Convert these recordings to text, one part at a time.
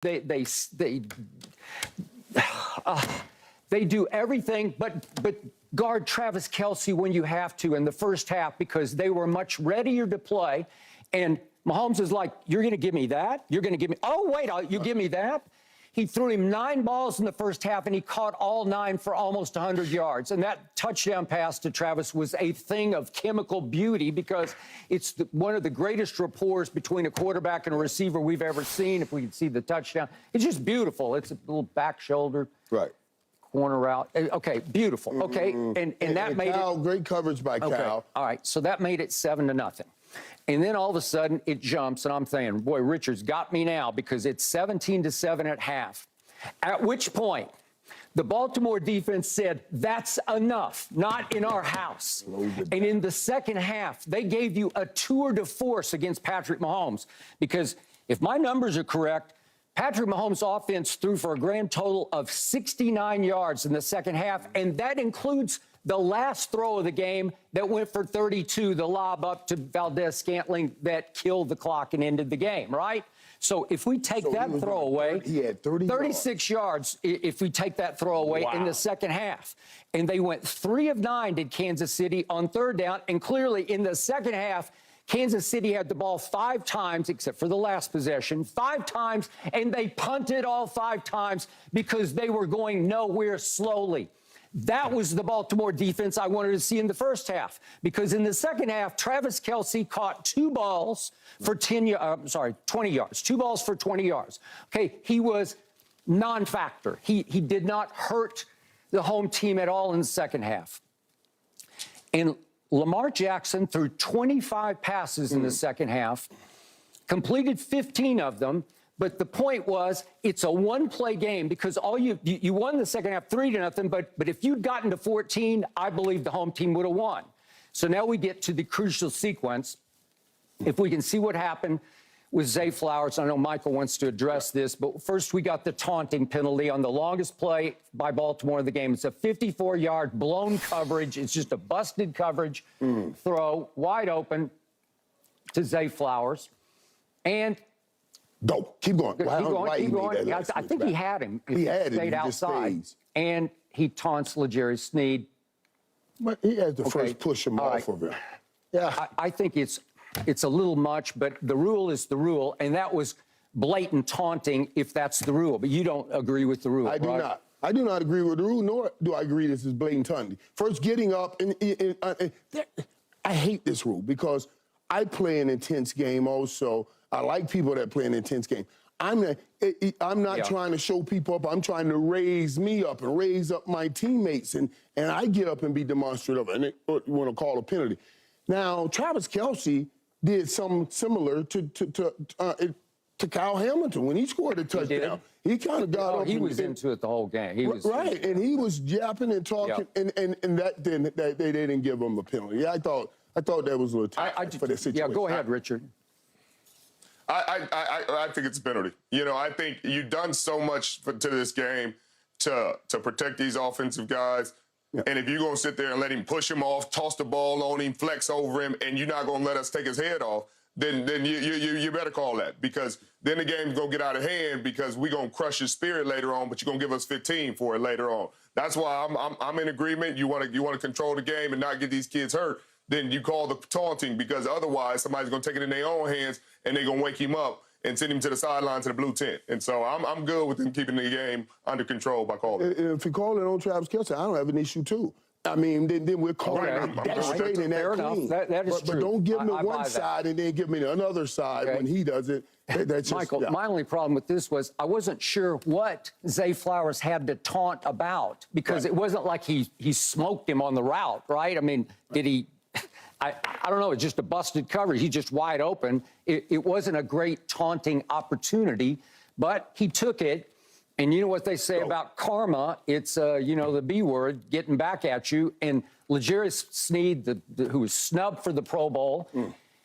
They do everything but guard Travis Kelce when you have to in the first half because they were much readier to play. And Mahomes is like, you're going to give me that? You're going to give me, oh, wait, you give me that? He threw him 9 balls in the first half, and he caught all 9 for almost 100 yards. And that touchdown pass to Travis was a thing of chemical beauty because it's one of the greatest rapports between a quarterback and a receiver we've ever seen, if we can see the touchdown. It's just beautiful. It's a little back shoulder. Right. Corner route. Okay, beautiful. Okay, and that made Cal, it... great coverage by Cal. All right, so that made it 7-0. And then all of a sudden, it jumps, and I'm thinking, boy, Richard's got me now because it's 17-7 at half. At which point, the Baltimore defense said, that's enough, not in our house. And in the second half, they gave you a tour de force against Patrick Mahomes because if my numbers are correct, Patrick Mahomes' offense threw for a grand total of 69 yards in the second half, and that includes the last throw of the game that went for 32, the lob up to Valdez-Scantling that killed the clock and ended the game, right? So if we take that throw away, he had 36 yards if we take that throw away in the second half. And they went 3 of 9, did Kansas City, on third down, and clearly in the second half, Kansas City had the ball 5 times, except for the last possession, 5 times, and they punted all 5 times because they were going nowhere slowly. That was the Baltimore defense I wanted to see in the first half, because in the second half, Travis Kelce caught 2 balls for 20 yards, 2 balls for 20 yards. Okay, he was non-factor. He did not hurt the home team at all in the second half. And Lamar Jackson threw 25 passes in the second half, completed 15 of them. But the point was, it's a one-play game because all you won the second half 3-0. But if you'd gotten to 14, I believe the home team would have won. So now we get to the crucial sequence. If we can see what happened with Zay Flowers, I know Michael wants to address this, but first we got the taunting penalty on the longest play by Baltimore in the game. It's a 54-yard blown coverage. It's just a busted coverage throw, wide open to Zay Flowers, and go. Keep going. Keep going. Yeah, I think he had him. He had him. Stayed outside. And he taunts L'Jarius Sneed. But he had to first push him off of him. Yeah. I think it's a little much, but the rule is the rule. And that was blatant taunting if that's the rule. But you don't agree with the rule, I do not. I do not agree with the rule, nor do I agree this is blatant taunting. First, getting up, I hate this rule because I play an intense game also. I like people that play an intense game. I'm not trying to show people up. I'm trying to raise me up and raise up my teammates. And I get up and be demonstrative, and you want to call a penalty. Now, Travis Kelce did something similar to Kyle Hamilton when he scored a touchdown. He kind of got up. He was into it the whole game. He was right, and he was yapping and talking, and that they didn't give him a penalty. Yeah, I thought that was a little tight for the situation. Yeah, go ahead, Richard. I think it's a penalty. You know, I think you've done so much to this game to protect these offensive guys. Yeah. And if you're going to sit there and let him push him off, toss the ball on him, flex over him, and you're not going to let us take his head off, then you better call that, because then the game's going to get out of hand because we're going to crush his spirit later on, but you're going to give us 15 for it later on. That's why I'm in agreement. You want to control the game and not get these kids hurt. Then you call the taunting, because otherwise somebody's going to take it in their own hands and they're going to wake him up and send him to the sideline to the blue tent. And so I'm good with them keeping the game under control by calling it. If you call it on Travis Kelce, I don't have an issue, too. I mean, then we're calling it that straight and that clean. That is true. But don't give me one side and then give me the other side when he does it. That's just, Michael, my only problem with this was I wasn't sure what Zay Flowers had to taunt about, because it wasn't like he smoked him on the route, right? I mean, did he... I don't know, it's just a busted coverage. He's just wide open. It wasn't a great taunting opportunity, but he took it. And you know what they say about karma? It's, you know, the B word, getting back at you. And L'Jarius Sneed, who was snubbed for the Pro Bowl,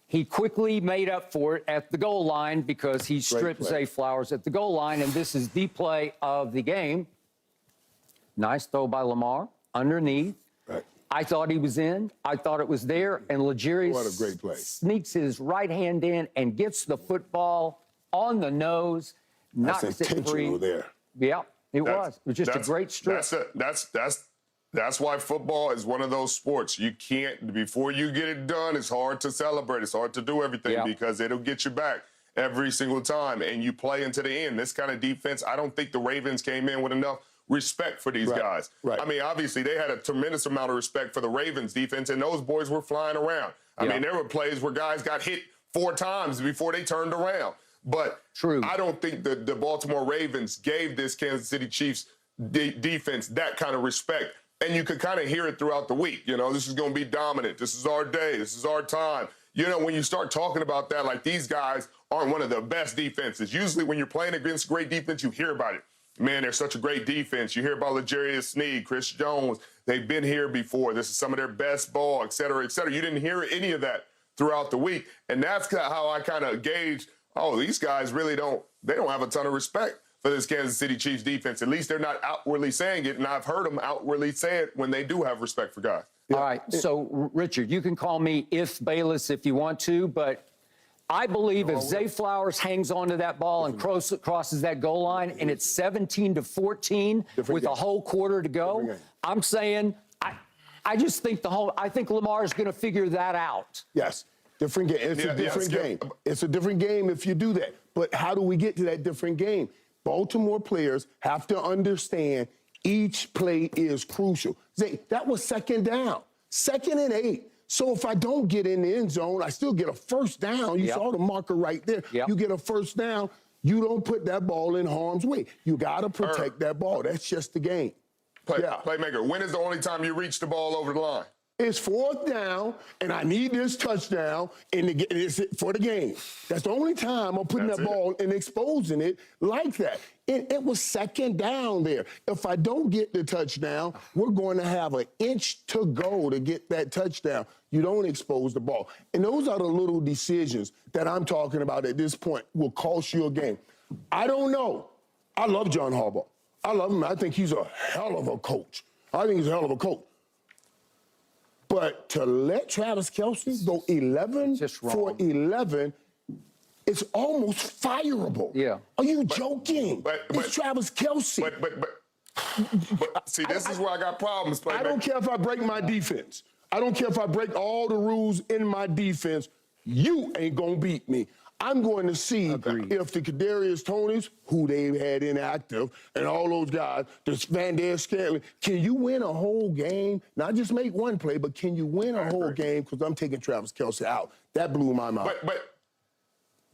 he quickly made up for it at the goal line because he stripped Zay Flowers at the goal line. And this is the play of the game. Nice throw by Lamar, underneath. I thought he was in. I thought it was there. And L'Jarius sneaks his right hand in and gets the football on the nose. knocks That's it free. intentional there. Yeah, it was. It was just a great strip. That's why football is one of those sports. You can't, before you get it done, it's hard to celebrate. It's hard to do everything because it'll get you back every single time, and you play into the end. This kind of defense, I don't think the Ravens came in with enough respect for these guys. Right. I mean, obviously, they had a tremendous amount of respect for the Ravens defense, and those boys were flying around. I mean, there were plays where guys got hit 4 times before they turned around. But I don't think that the Baltimore Ravens gave this Kansas City Chiefs defense that kind of respect. And you could kind of hear it throughout the week. You know, this is going to be dominant. This is our day. This is our time. You know, when you start talking about that, like, these guys aren't one of the best defenses. Usually when you're playing against great defense, you hear about it. Man, they're such a great defense. You hear about L'Jarius Sneed, Chris Jones. They've been here before. This is some of their best ball, et cetera, et cetera. You didn't hear any of that throughout the week. And that's how I kind of gauge, oh, these guys really don't have a ton of respect for this Kansas City Chiefs defense. At least they're not outwardly saying it, and I've heard them outwardly say it when they do have respect for guys. All right, so, Richard, you can call me If Bayless if you want to, but I believe if Zay Flowers hangs onto that ball and crosses that goal line and it's 17-14 with a whole quarter to go, I'm saying I just think I think Lamar is going to figure that out. Yes, different game. It's a different game. It's a different game if you do that. But how do we get to that different game? Baltimore players have to understand each play is crucial. Zay, that was 2nd down, 2nd and 8. So if I don't get in the end zone, I still get a first down. You saw the marker right there. You get a first down. You don't put that ball in harm's way. You got to protect that ball. That's just the game. Playmaker, when is the only time you reach the ball over the line? It's 4th down, and I need this touchdown for the game. That's the only time I'm putting that ball and exposing it like that. It was 2nd down there. If I don't get the touchdown, we're going to have an inch to go to get that touchdown. You don't expose the ball. And those are the little decisions that I'm talking about at this point will cost you a game. I don't know. I love John Harbaugh. I love him. I think he's a hell of a coach. But to let Travis Kelce go 11 for 11, it's almost fireable. Yeah. Are you joking? It's Travis Kelce. But see, this is where I got problems. I don't care if I break my defense. I don't care if I break all the rules in my defense. You ain't going to beat me. I'm going to see if the Kadarius Tonys, who they've had inactive, and all those guys, this Van Der Scantling, can you win a whole game? Not just make one play, but can you win a whole game? Because I'm taking Travis Kelce out. That blew my mind.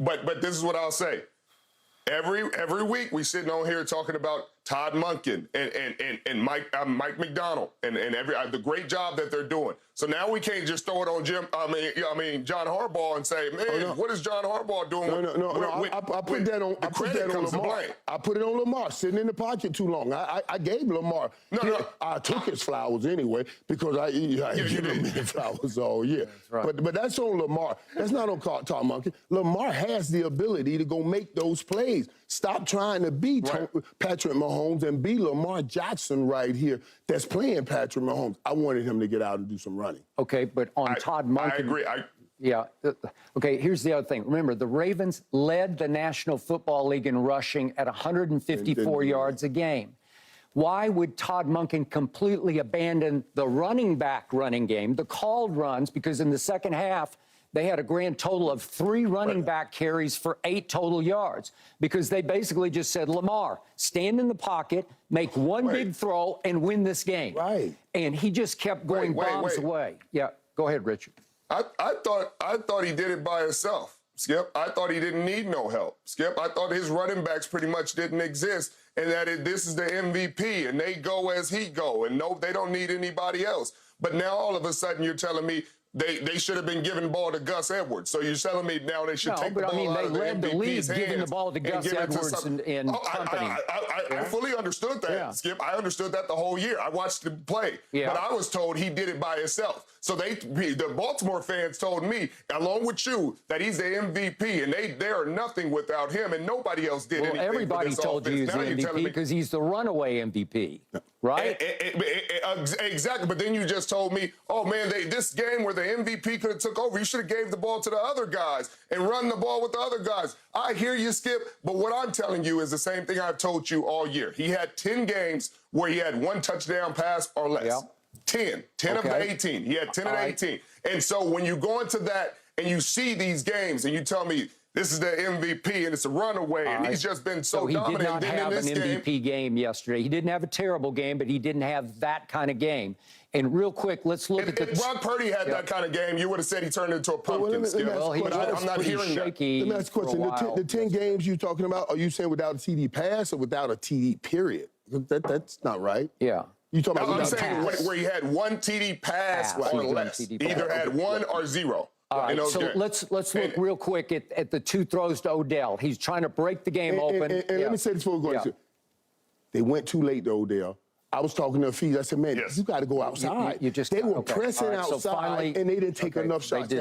But this is what I'll say. Every week we sitting on here talking about Todd Monken and Mike McDonald and the great job that they're doing. So now we can't just throw it on John Harbaugh and say, man, what is John Harbaugh doing? I put that on Lamar. I put it on Lamar, sitting in the pocket too long. I gave Lamar. I took his flowers anyway because I give him his flowers all year. But that's on Lamar. That's not on Todd Monken. Lamar has the ability to go make those plays. Stop trying to be Patrick Mahomes and be Lamar Jackson right here that's playing Patrick Mahomes. I wanted him to get out and do some running. Okay, but on Todd Monken. I agree. Yeah. Okay, here's the other thing. Remember, the Ravens led the National Football League in rushing at 154 yards a game. Why would Todd Monken completely abandon the running game, the called runs, because in the second half, they had a grand total of 3 running back carries for 8 total yards because they basically just said, Lamar, stand in the pocket, make one big throw, and win this game. And he just kept going bombs away. Yeah, go ahead, Richard. I thought he did it by himself, Skip. I thought he didn't need no help, Skip. I thought his running backs pretty much didn't exist and that this is the MVP and they go as he go and no, they don't need anybody else. But now all of a sudden you're telling me they should have been giving the ball to Gus Edwards. So you're telling me now they should take the ball out of the MVP's they led the league giving the ball to Gus Edwards and company. I fully understood that, Skip. I understood that the whole year. I watched him play. But I was told he did it by himself. So the Baltimore fans told me, along with you, that he's the MVP, and they are nothing without him, and nobody else did anything. Well, everybody told you he's the MVP because he's the runaway MVP. right? Exactly. But then you just told me, oh, man, this game where the MVP could have took over, you should have gave the ball to the other guys and run the ball with the other guys. I hear you, Skip, but what I'm telling you is the same thing I've told you all year. He had 10 games where he had 1 touchdown pass or less. Yeah. 10 of the 18. He had 10 of the 18. And so when you go into that and you see these games and you tell me this is the MVP and it's a runaway and he's just been so dominant. He did not have an MVP game yesterday. He didn't have a terrible game, but he didn't have that kind of game. And real quick, let's look at the... If Brock Purdy had that kind of game, you would have said he turned into a pumpkin, Skip. Well, he was I'm not hearing shaky. Let me ask a question. The 10 games you're talking about, are you saying without a TD pass or without a TD period? That's not right. Yeah. You talking about I'm saying where he had 1 TD pass or less. He either had 1 or 0. All right, so let's look real quick at the 2 throws to Odell. He's trying to break the game open. And let me say this before we go into it. They went too late to Odell. I was talking to a feed. I said, man, you got to go outside. They were pressing outside, so finally, and they didn't take enough shots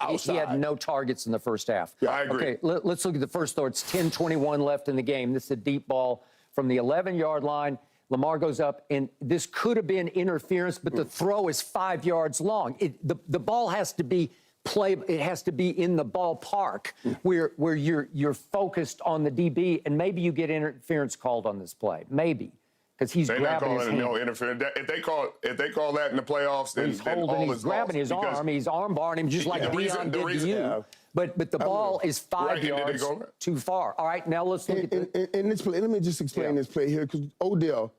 outside. He had no targets in the first half. Yeah, I agree. Okay, let's look at the first throw. It's 10:21 left in the game. This is a deep ball from the 11-yard line. Lamar goes up, and this could have been interference, but the throw is 5 yards long. The ball has to be it has to be in the ballpark where you're focused on the DB, and maybe you get interference called on this play, maybe, because he's grabbing his hand. No interference. If they call that in the playoffs, then he's holding, he's grabbing his arm, he's armbarring him just like Deion did to you. But the ball is 5 yards too far. All right, now let's look at this play. Let me just explain this play here, because Odell's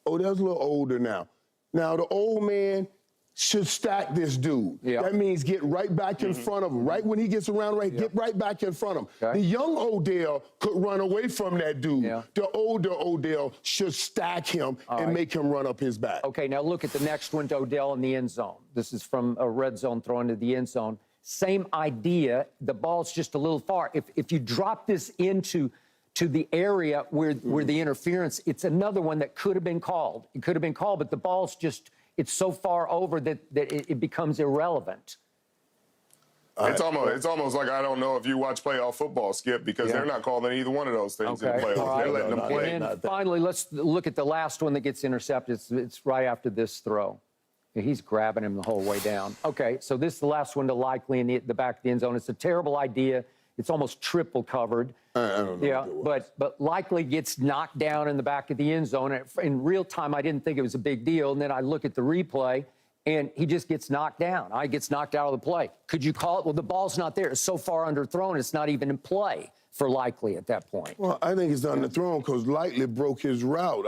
a little older now. Now the old man should stack this dude. Yeah. That means get right back in front of him. Right when he gets around, get right back in front of him. Okay. The young Odell could run away from that dude. Yeah. The older Odell should stack him and make him run up his back. Okay, now look at the next one to Odell in the end zone. This is from a red zone throw into the end zone. Same idea. The ball's just a little far. If you drop this into the area where the interference, it's another one that could have been called. It could have been called, but the ball's just... it's so far over that it becomes irrelevant. It's almost like I don't know if you watch playoff football, Skip, because they're not calling either one of those things in the playoffs. They're letting them play. And then finally, let's look at the last one that gets intercepted. It's right after this throw. He's grabbing him the whole way down. Okay, so this is the last one to Likely in the back of the end zone. It's a terrible idea. It's almost triple covered. I don't know. Yeah, but Likely gets knocked down in the back of the end zone. In real time, I didn't think it was a big deal. And then I look at the replay, and he just gets knocked down. He gets knocked out of the play. Could you call it? Well, the ball's not there. It's so far underthrown, it's not even in play for Likely at that point. Well, I think it's underthrown because Likely broke his route.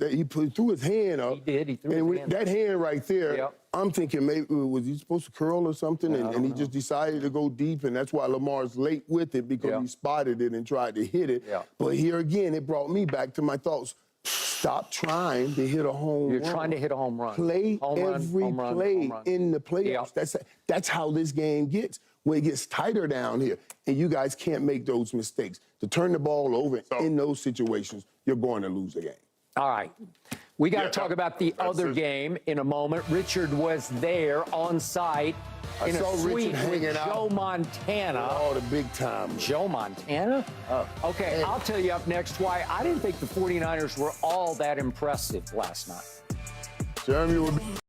He threw his hand up. He did. He threw his hand that hand right there, I'm thinking maybe was he supposed to curl or something, and he just decided to go deep, and that's why Lamar's late with it, because he spotted it and tried to hit it. But here again, it brought me back to my thoughts. Stop trying to hit a home run. You're trying to hit a home run. Play every play in the playoffs. That's how this game gets. When it gets tighter down here, and you guys can't make those mistakes. To turn the ball over in those situations, you're going to lose the game. All right. We got to talk about the other game in a moment. Richard was there on site in a suite with Joe Montana. Oh, the big time. Joe Montana? Okay, I'll tell you up next why I didn't think the 49ers were all that impressive last night. Jeremy would be